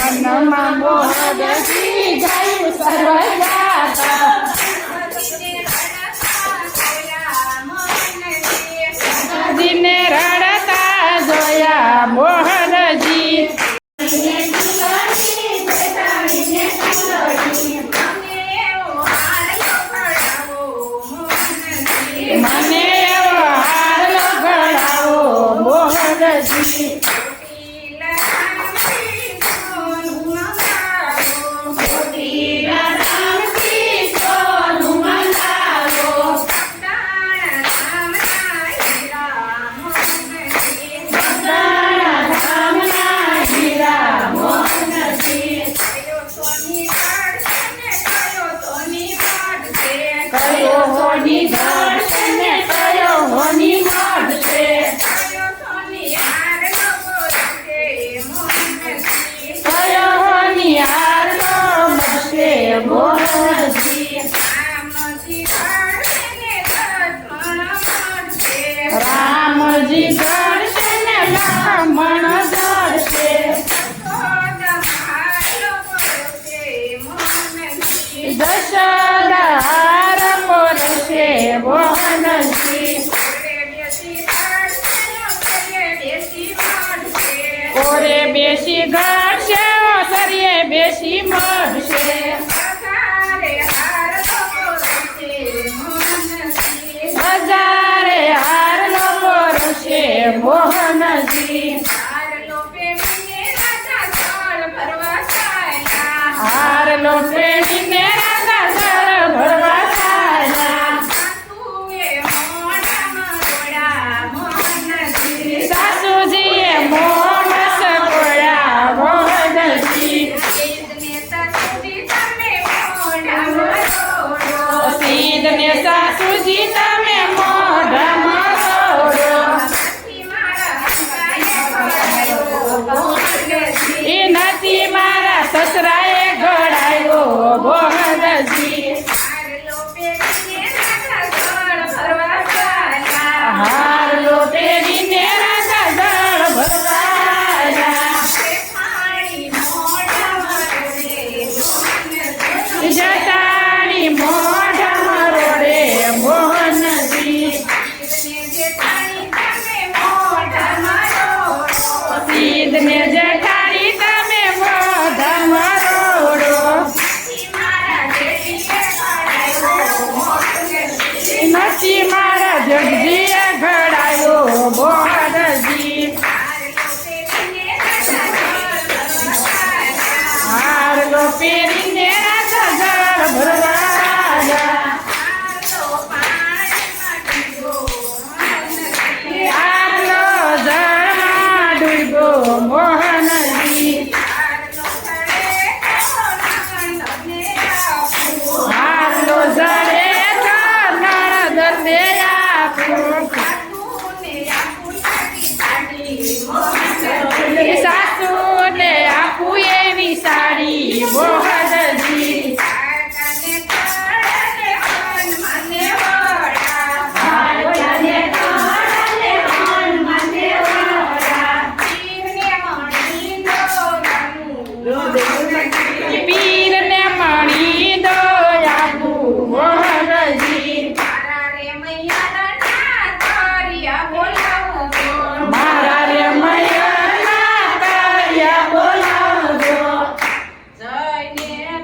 વનમાં મોહનજી ગાયું સરવા જાતા જીને રડતા જોયા મોહનજી મને એવો હાર લગાડાવો મોહનજી કયો હોની ઘડશે ને કયો હોની મળશે કયો હોની હાર નો મળશે મોહનજી રામજી ઘડશે ને લક્ષ્મણ ઘડશે દશરથ હાર મોરશે મોહનજી કોરે બેસી ઘડશે સરીએ બેસી મળશે હજારે હાર લોકો રશે મોહનજી હાર લો પેણીને રાજા જળ ભરવા ચાલ્યા સાસુજીએ મોઢ સકોળ્યા મોહનજી સીધને સાસુજી તમે મોઢ મરોડો એ નથી મારા સસરાએ ઘડાયો મોહનજી હાર લો પેરીને રાજા જળ ભરવાયા જટાણી મોઢ મરોડે મોહનજી સીધને જટાણી તમે મોઢ મરોડો નથી મારા જગજીએ ઘડાયો મોહનજી હાર લો પેરીને રાજા જળ ભરવાયા આટલો જળમાં ડૂબ્યો મોહનજી હારલો જળે નણદને આપું સાસુને આપું એવી સાડી મોહનજી પીરને મણી દો આપું મોહનજી મારા રે મૈયા બોલાવજો જઈને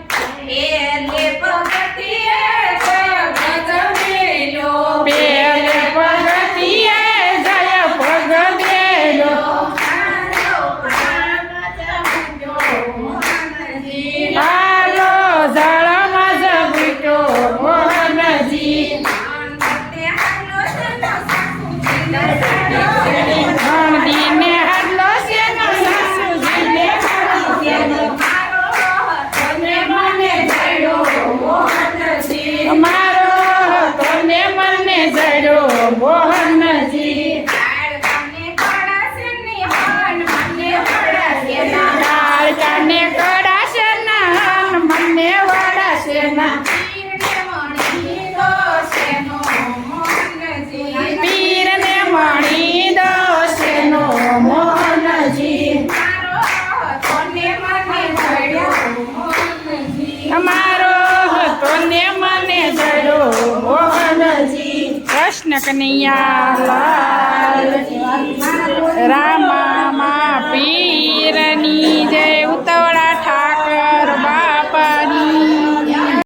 કૃષ્ણ કનૈયા લાલ રામા મા પી